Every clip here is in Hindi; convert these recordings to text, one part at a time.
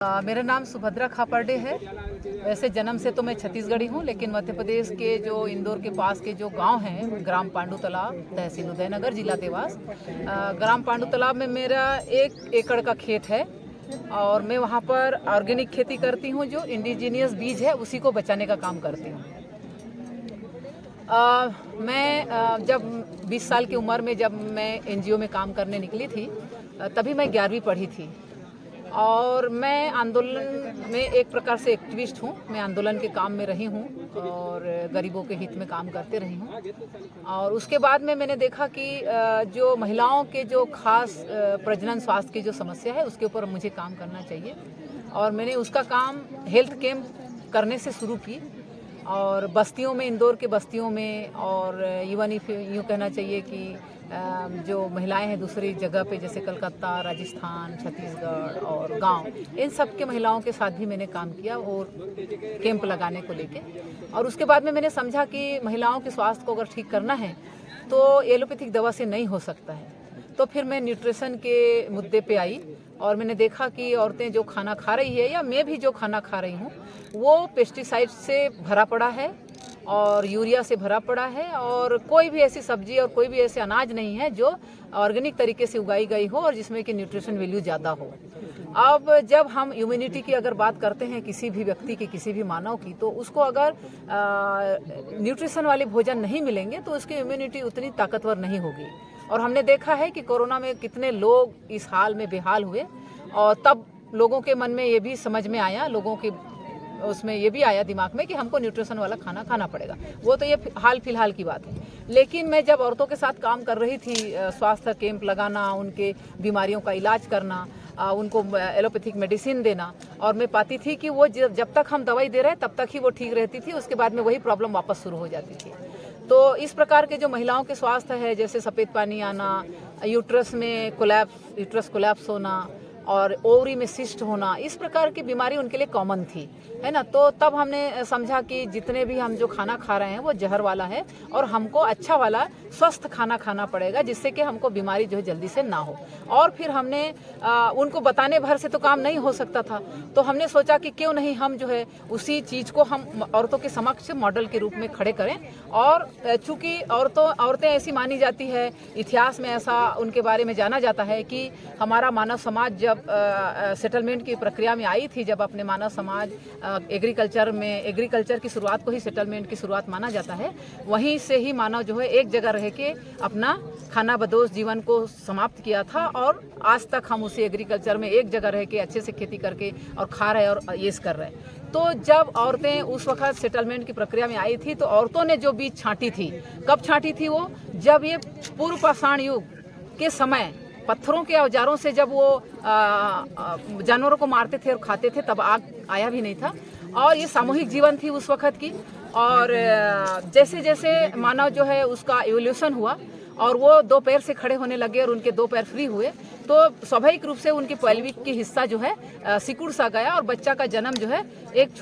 मेरा नाम सुभद्रा खापर्डे है। वैसे जन्म से तो मैं छत्तीसगढ़ी हूँ, लेकिन मध्य प्रदेश के जो इंदौर के पास के जो गांव हैं, ग्राम पांडु तालाब, तहसील उदयनगर, जिला देवास। ग्राम पांडु तालाब में मेरा 1 एकड़ का खेत है और मैं वहाँ पर ऑर्गेनिक खेती करती हूँ। जो इंडिजीनियस बीज है उसी को बचाने का काम करती हूँ। मैं जब 20 साल की उम्र में जब मैं एनजीओ में काम करने निकली थी, तभी मैं 11वीं पढ़ी थी और मैं आंदोलन में एक प्रकार से एक्टिविस्ट हूँ। मैं आंदोलन के काम में रही हूँ और गरीबों के हित में काम करते रही हूँ। और उसके बाद में मैंने देखा कि जो महिलाओं के जो खास प्रजनन स्वास्थ्य की जो समस्या है उसके ऊपर मुझे काम करना चाहिए और मैंने उसका काम हेल्थ कैंप करने से शुरू की और बस्तियों में, इंदौर के बस्तियों में, और इवन यूँ कहना चाहिए कि जो महिलाएं हैं दूसरी जगह पे, जैसे कलकत्ता, राजस्थान, छत्तीसगढ़ और गांव, इन सब के महिलाओं के साथ भी मैंने काम किया और कैंप लगाने को लेके। और उसके बाद में मैंने समझा कि महिलाओं के स्वास्थ्य को अगर ठीक करना है तो एलोपैथिक दवा से नहीं हो सकता है। तो फिर मैं न्यूट्रिशन के मुद्दे पे आई और मैंने देखा कि औरतें जो खाना खा रही है या मैं भी जो खाना खा रही हूँ वो पेस्टिसाइड से भरा पड़ा है और यूरिया से भरा पड़ा है और कोई भी ऐसी सब्जी और कोई भी ऐसे अनाज नहीं है जो ऑर्गेनिक तरीके से उगाई गई हो और जिसमें कि न्यूट्रिशन वैल्यू ज़्यादा हो। अब जब हम इम्यूनिटी की अगर बात करते हैं किसी भी व्यक्ति की, किसी भी मानव की, तो उसको अगर न्यूट्रिशन वाले भोजन नहीं मिलेंगे तो उसकी इम्यूनिटी उतनी ताकतवर नहीं होगी। और हमने देखा है कि कोरोना में कितने लोग इस हाल में बेहाल हुए और तब लोगों के मन में ये भी समझ में आया, लोगों के उसमें ये भी आया दिमाग में कि हमको न्यूट्रिशन वाला खाना खाना पड़ेगा। वो तो ये हाल फिलहाल की बात है। लेकिन मैं जब औरतों के साथ काम कर रही थी, स्वास्थ्य कैंप लगाना, उनके बीमारियों का इलाज करना, उनको एलोपैथिक मेडिसिन देना, और मैं पाती थी कि वो जब तक हम दवाई दे रहे हैं तब तक ही वो ठीक रहती थी, उसके बाद में वही प्रॉब्लम वापस शुरू हो जाती थी। तो इस प्रकार के जो महिलाओं के स्वास्थ्य है, जैसे सफ़ेद पानी आना, यूट्रस कोलैप्स होना और ओवरी में सिस्ट होना, इस प्रकार की बीमारी उनके लिए कॉमन थी, है ना। तो तब हमने समझा कि जितने भी हम जो खाना खा रहे हैं वो जहर वाला है और हमको अच्छा वाला स्वस्थ खाना खाना पड़ेगा जिससे कि हमको बीमारी जो है जल्दी से ना हो। और फिर हमने उनको बताने भर से तो काम नहीं हो सकता था, तो हमने सोचा कि क्यों नहीं हम जो है उसी चीज़ को हम औरतों के समक्ष मॉडल के रूप में खड़े करें। और चूँकि औरतें ऐसी मानी जाती है, इतिहास में ऐसा उनके बारे में जाना जाता है कि हमारा मानव समाज जब सेटलमेंट की प्रक्रिया में आई थी, जब अपने मानव समाज एग्रीकल्चर की शुरुआत को ही सेटलमेंट की शुरुआत माना जाता है, वहीं से ही मानव जो है एक जगह रह के अपना खाना बदोश जीवन को समाप्त किया था और आज तक हम उसी एग्रीकल्चर में एक जगह रह के अच्छे से खेती करके और खा रहे और ये कर रहे। तो जब औरतें उस वक्त सेटलमेंट की प्रक्रिया में आई थी तो औरतों ने जो बीज छांटी थी, कब छांटी थी वो? जब ये पूर्व पाषाण युग के समय पत्थरों के औजारों से जब वो जानवरों को मारते थे और खाते थे, तब आग आया भी नहीं था और ये सामूहिक जीवन थी उस वक्त की। और जैसे जैसे मानव जो है उसका इवोल्यूशन हुआ और वो 2 पैर से खड़े होने लगे और उनके 2 पैर फ्री हुए, तो स्वाभाविक रूप से उनकी पैल्विक की हिस्सा जो है सिकुड़ सा गया और बच्चा का जन्म जो है एक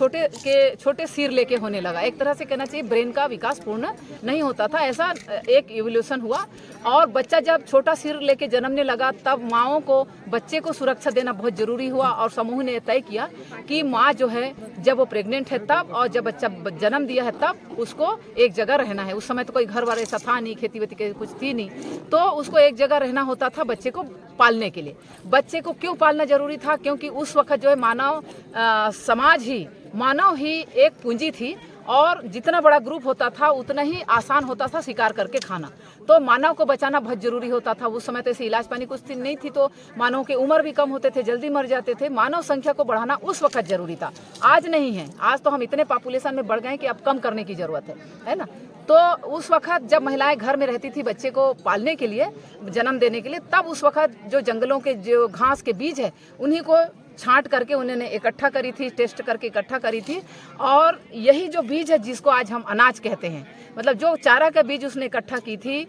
छोटे सिर लेके होने लगा। एक तरह से कहना चाहिए ब्रेन का विकास पूर्ण नहीं होता था, ऐसा एक इवोल्यूशन हुआ। और बच्चा जब छोटा सिर लेके जन्मने लगा तब माँओं को बच्चे को सुरक्षा देना बहुत जरूरी हुआ और समूह ने तय किया कि माँ जो है जब वो प्रेग्नेंट है तब और जब बच्चा जन्म दिया है तब उसको एक जगह रहना है। उस समय तो कोई घर वाला ऐसा था नहीं, खेती वेती के कुछ थी नहीं, तो उसको एक जगह रहना होता था बच्चे को पालने के लिए। बच्चे को क्यों पालना जरूरी था? क्योंकि उस वक्त जो है मानव ही एक पूंजी थी और जितना बड़ा ग्रुप होता था उतना ही आसान होता था शिकार करके खाना। तो मानव को बचाना बहुत जरूरी होता था। उस समय तो ऐसे इलाज पानी कुछ नहीं थी, तो मानव की उम्र भी कम होते थे, जल्दी मर जाते थे। मानव संख्या को बढ़ाना उस वक्त जरूरी था, आज नहीं है। आज तो हम इतने पॉपुलेशन में बढ़ गए कि अब कम करने की जरूरत है ना। तो उस वक्त जब महिलाएं घर में रहती थी बच्चे को पालने के लिए, जन्म देने के लिए, तब उस वक्त जो जंगलों के जो घास के बीज है उन्हीं को छांट करके उन्होंने इकट्ठा करी थी, टेस्ट करके इकट्ठा करी थी। और यही जो बीज है जिसको आज हम अनाज कहते हैं, मतलब जो चारा का बीज उसने इकट्ठा की थी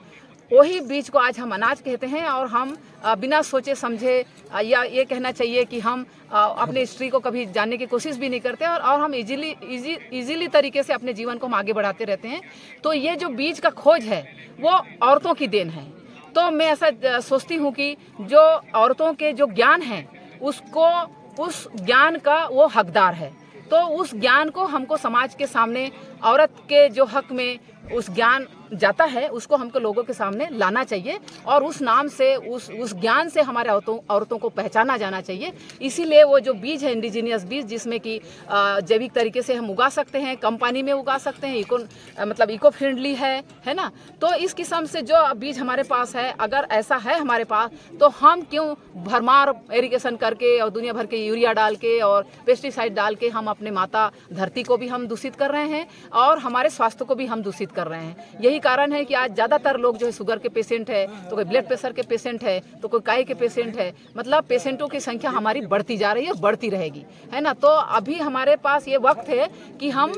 वही बीज को आज हम अनाज कहते हैं। और हम बिना सोचे समझे या ये कहना चाहिए कि हम अपने हिस्ट्री को कभी जानने की कोशिश भी नहीं करते और हम इजीली तरीके से अपने जीवन को हम आगे बढ़ाते रहते हैं। तो ये जो बीज का खोज है वो औरतों की देन है। तो मैं ऐसा सोचती हूँ कि जो औरतों के जो ज्ञान है उसको उस ज्ञान का वो हकदार है। तो उस ज्ञान को हमको समाज के सामने, औरत के जो हक में उस ज्ञान जाता है, उसको हमको लोगों के सामने लाना चाहिए और उस नाम से, उस ज्ञान से हमारे औरतों को पहचाना जाना चाहिए। इसीलिए वो जो बीज है, इंडिजीनियस बीज, जिसमें कि जैविक तरीके से हम उगा सकते हैं, कम पानी में उगा सकते हैं, इको फ्रेंडली है ना। तो इस किस्म से जो बीज हमारे पास है, अगर ऐसा है हमारे पास, तो हम क्यों भरमार इरिगेशन करके और दुनिया भर के यूरिया डाल के और पेस्टिसाइड डाल के हम अपने माता धरती को भी हम दूषित कर रहे हैं और हमारे स्वास्थ्य को भी हम दूषित कर रहे हैं। यही कारण है कि आज ज़्यादातर लोग जो है शुगर के पेशेंट है, तो कोई ब्लड प्रेशर के पेशेंट है, तो कोई काय के पेशेंट है। मतलब पेशेंटों की संख्या हमारी बढ़ती जा रही है, बढ़ती रहेगी, है ना। तो अभी हमारे पास ये वक्त है कि हम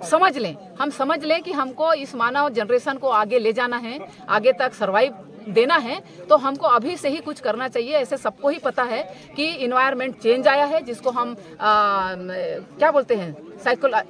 समझ लें कि हमको इस मानव जनरेशन को आगे ले जाना है, आगे तक सर्वाइव देना है, तो हमको अभी से ही कुछ करना चाहिए। ऐसे सबको ही पता है कि इन्वायरमेंट चेंज आया है, जिसको हम क्या बोलते हैं,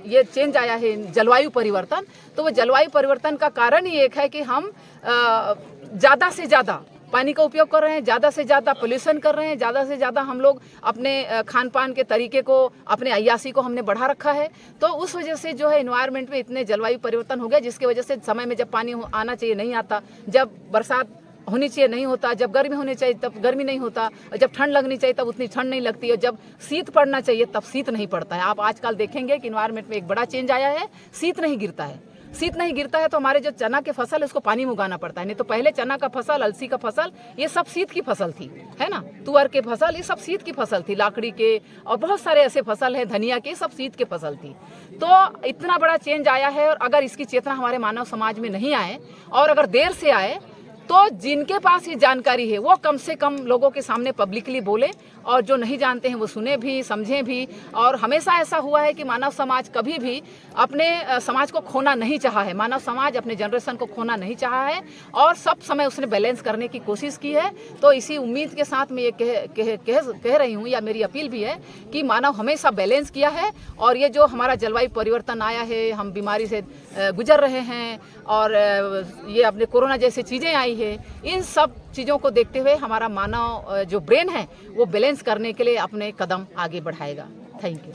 ये चेंज आया है, जलवायु परिवर्तन। तो वो जलवायु परिवर्तन का कारण ही एक है कि हम ज़्यादा से ज़्यादा पानी का उपयोग कर रहे हैं, ज़्यादा से ज़्यादा पोल्यूशन कर रहे हैं, ज़्यादा से ज़्यादा हम लोग अपने खान पान के तरीके को, अपने अय्यासी को हमने बढ़ा रखा है। तो उस वजह से जो है इन्वायरमेंट में इतने जलवायु परिवर्तन हो गया, जिसकी वजह से समय में जब पानी आना चाहिए नहीं आता, जब बरसात होनी चाहिए नहीं होता, जब गर्मी होनी चाहिए तब गर्मी नहीं होता, और जब ठंड लगनी चाहिए तब उतनी ठंड नहीं लगती, और जब शीत पड़ना चाहिए तब शीत नहीं पड़ता है। आप आजकल देखेंगे कि इन्वायरमेंट में एक बड़ा चेंज आया है, शीत नहीं गिरता है। तो हमारे जो चना के फसल है उसको पानी में उगाना पड़ता है। नहीं तो पहले चना का फसल, अलसी का फसल, ये सब शीत की फसल थी, है ना। तुअर के फसल, ये सब शीत की फसल थी, लाकड़ी के और बहुत सारे ऐसे फसल है, धनिया के, सब शीत के फसल थी। तो इतना बड़ा चेंज आया है, और अगर इसकी चेतना हमारे मानव समाज में नहीं आए और अगर देर से आए, तो जिनके पास ये जानकारी है वो कम से कम लोगों के सामने पब्लिकली बोले, और जो नहीं जानते हैं वो सुने भी, समझें भी। और हमेशा ऐसा हुआ है कि मानव समाज कभी भी अपने समाज को खोना नहीं चाहा है, मानव समाज अपने जनरेशन को खोना नहीं चाहा है, और सब समय उसने बैलेंस करने की कोशिश की है। तो इसी उम्मीद के साथ मैं ये कह रही हूँ, या मेरी अपील भी है कि मानव हमेशा बैलेंस किया है, और ये जो हमारा जलवायु परिवर्तन आया है, हम बीमारी से गुजर रहे हैं, और ये अपने कोरोना जैसी चीज़ें आई है, इन सब चीज़ों को देखते हुए हमारा मानव जो ब्रेन है वो बैलेंस करने के लिए अपने कदम आगे बढ़ाएगा। Thank you.